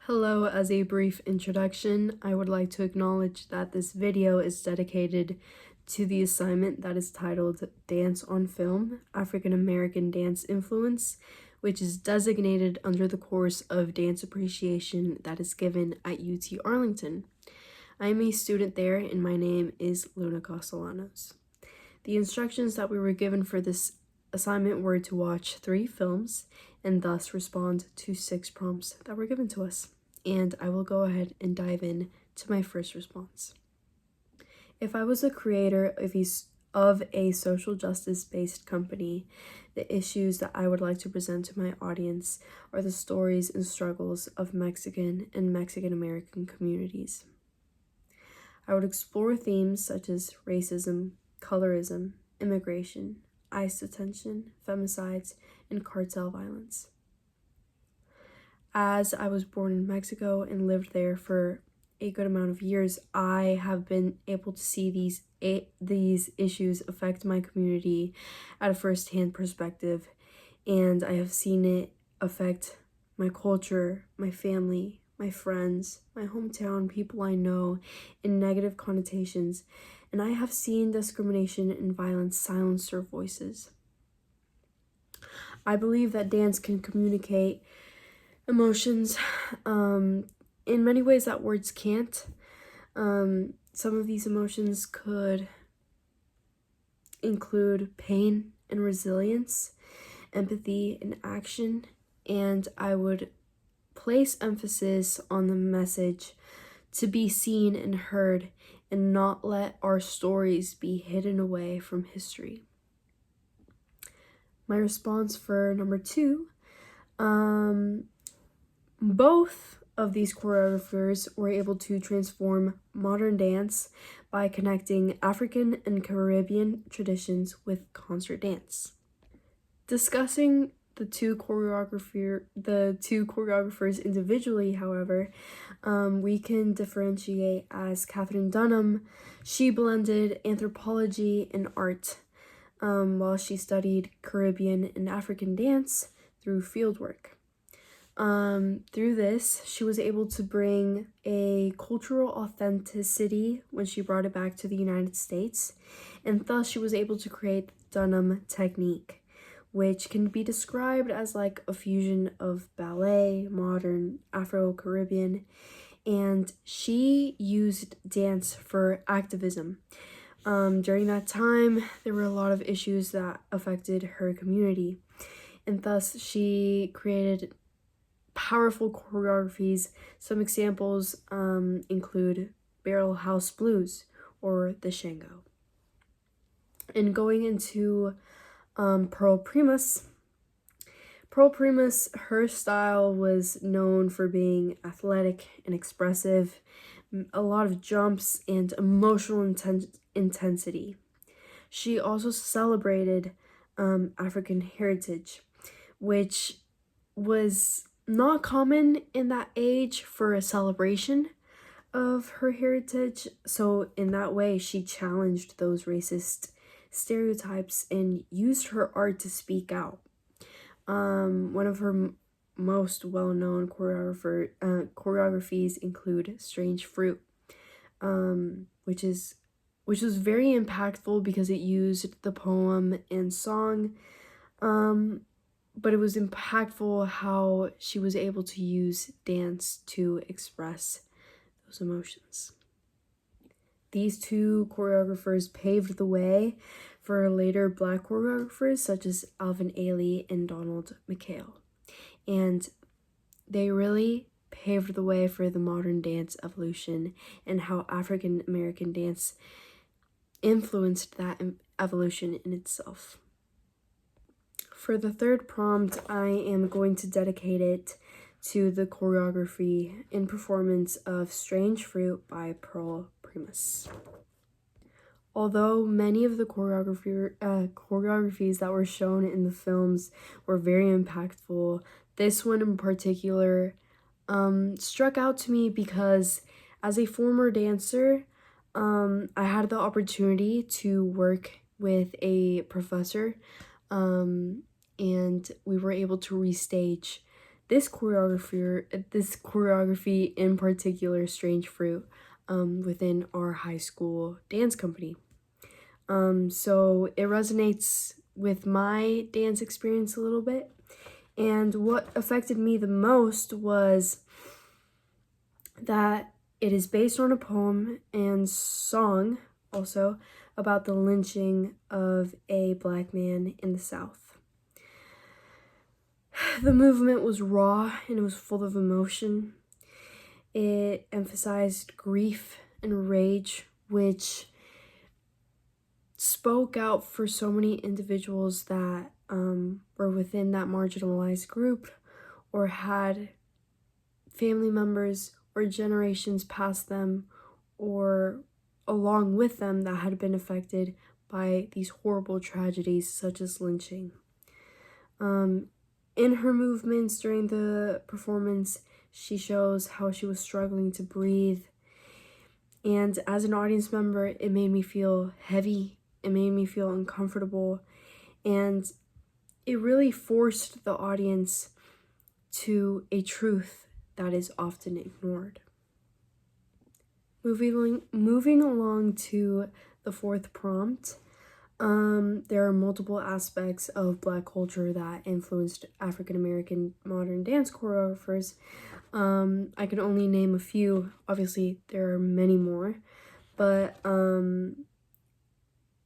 Hello, as a brief introduction, I would like to acknowledge that this video is dedicated to the assignment that is titled Dance on Film, African American Dance Influence, which is designated under the course of dance appreciation that is given at UT Arlington. I am a student there and my name is Luna Castellanos. The instructions that we were given for this assignment were to watch 3 films and thus respond to 6 prompts that were given to us. And I will go ahead and dive in to my first response. If I was a creator of a social justice-based company, the issues that I would like to present to my audience are the stories and struggles of Mexican and Mexican American communities. I would explore themes such as racism, colorism, immigration, ICE detention, femicides, and cartel violence. As I was born in Mexico and lived there for a good amount of years, I have been able to see these issues affect my community at a first-hand perspective, and I have seen it affect my culture, my family, my friends, my hometown, people I know, in negative connotations, and I have seen discrimination and violence silence their voices. I believe that dance can communicate emotions in many ways that words can't. Some of these emotions could include pain and resilience, empathy and action, and I would place emphasis on the message to be seen and heard and not let our stories be hidden away from history. My response for number 2, both of these choreographers were able to transform modern dance by connecting African and Caribbean traditions with concert dance. Discussing the two choreographers individually, however, we can differentiate as Catherine Dunham. She blended anthropology and art while she studied Caribbean and African dance through fieldwork. Through this, she was able to bring a cultural authenticity when she brought it back to the United States, and thus she was able to create the Dunham technique, which can be described as like a fusion of ballet, modern, Afro-Caribbean, and she used dance for activism. During that time, there were a lot of issues that affected her community, and thus she created powerful choreographies. Some examples include Barrel House Blues or the Shango. And going into Pearl Primus, her style was known for being athletic and expressive, a lot of jumps and emotional intensity. She also celebrated African heritage, which was not common in that age for a celebration of her heritage. So in that way, she challenged those racist stereotypes and used her art to speak out. One of her most well-known choreographies include Strange Fruit, which was very impactful because it used the poem and song, but it was impactful how she was able to use dance to express those emotions. These two choreographers paved the way for later Black choreographers such as Alvin Ailey and Donald McHale. And they really paved the way for the modern dance evolution and how African American dance influenced that evolution in itself. For the third prompt, I am going to dedicate it to the choreography and performance of Strange Fruit by Pearl Primus. Although many of the choreographies that were shown in the films were very impactful, this one in particular struck out to me because as a former dancer, I had the opportunity to work with a professor, and we were able to restage this choreography in particular, Strange Fruit, within our high school dance company. So it resonates with my dance experience a little bit. And what affected me the most was that it is based on a poem and song also about the lynching of a Black man in the South. The movement was raw and it was full of emotion. It emphasized grief and rage, which spoke out for so many individuals that were within that marginalized group or had family members or generations past them or along with them that had been affected by these horrible tragedies such as lynching. In her movements during the performance, she shows how she was struggling to breathe. And as an audience member, it made me feel heavy. It made me feel uncomfortable. And it really forced the audience to a truth that is often ignored. Moving along to the fourth prompt, there are multiple aspects of Black culture that influenced African American modern dance choreographers. I can only name a few. Obviously, there are many more, but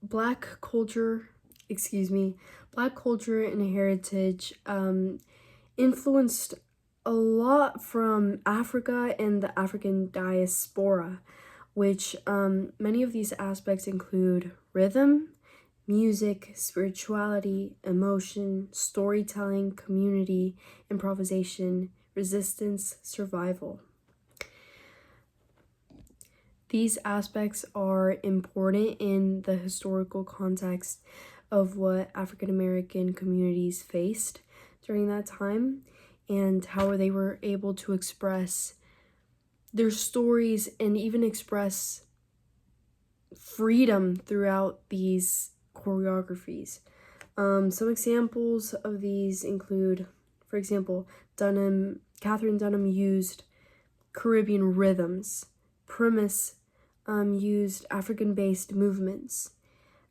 Black culture and heritage influenced a lot from Africa and the African diaspora, which many of these aspects include rhythm, music, spirituality, emotion, storytelling, community, improvisation, resistance, survival. These aspects are important in the historical context of what African American communities faced during that time and how they were able to express their stories and even express freedom throughout these choreographies. Some examples of these include, for example, Catherine Dunham used Caribbean rhythms. Primus used African-based movements.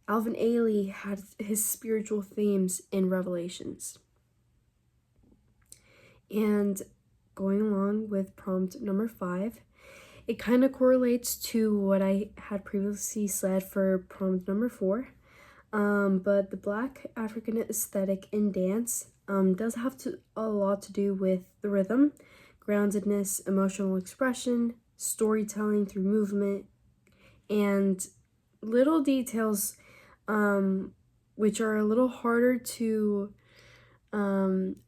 Alvin Ailey had his spiritual themes in Revelations. And going along with prompt number 5, it kind of correlates to what I had previously said for prompt number 4. But the Black African aesthetic in dance does have a lot to do with the rhythm, groundedness, emotional expression, storytelling through movement, and little details which are a little harder to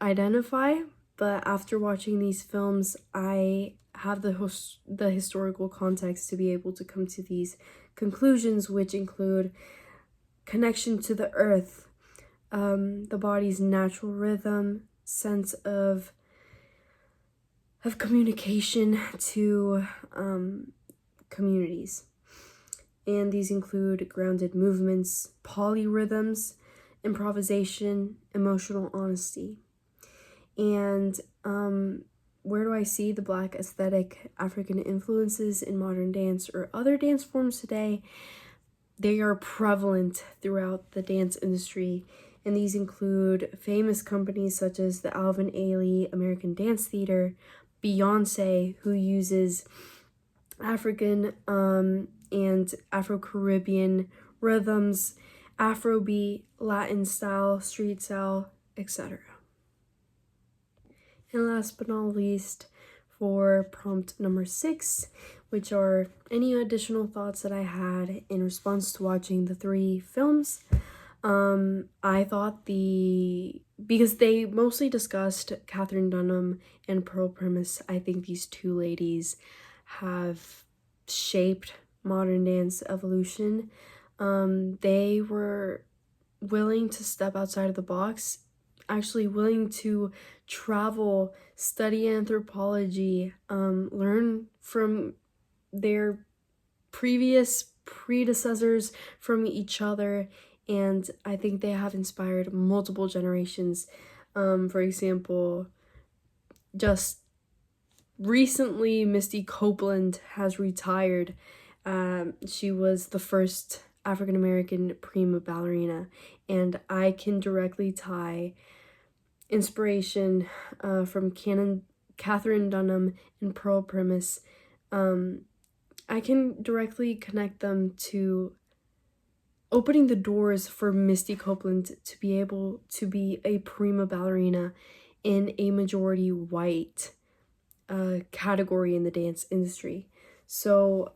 identify. But after watching these films, I have the historical context to be able to come to these conclusions, which include connection to the earth, the body's natural rhythm, sense of communication to communities. And these include grounded movements, polyrhythms, improvisation, emotional honesty. And where do I see the Black aesthetic African influences in modern dance or other dance forms today? They are prevalent throughout the dance industry, and these include famous companies such as the Alvin Ailey American Dance Theater, Beyonce, who uses African and Afro-Caribbean rhythms, Afrobeat, Latin style, street style, etc. And last but not least, for prompt number 6, which are any additional thoughts that I had in response to watching the 3 films. I thought because they mostly discussed Catherine Dunham and Pearl Primus, I think these 2 ladies have shaped modern dance evolution. They were willing to step outside of the box, actually willing to travel, study anthropology, learn from their previous predecessors, from each other, and I think they have inspired multiple generations. For example, just recently, Misty Copeland has retired. She was the first African American prima ballerina, and I can directly tie inspiration from Catherine Dunham and Pearl Primus. I can directly connect them to opening the doors for Misty Copeland to be able to be a prima ballerina in a majority white category in the dance industry. So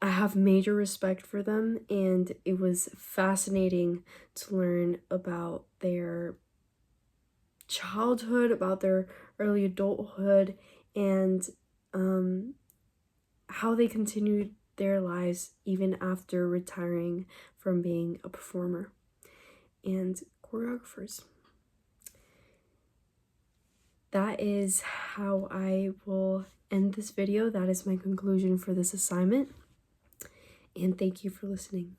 I have major respect for them, and it was fascinating to learn about their childhood, about their early adulthood, and how they continued their lives even after retiring from being a performer and choreographers. That is how I will end this video. That is my conclusion for this assignment. And thank you for listening.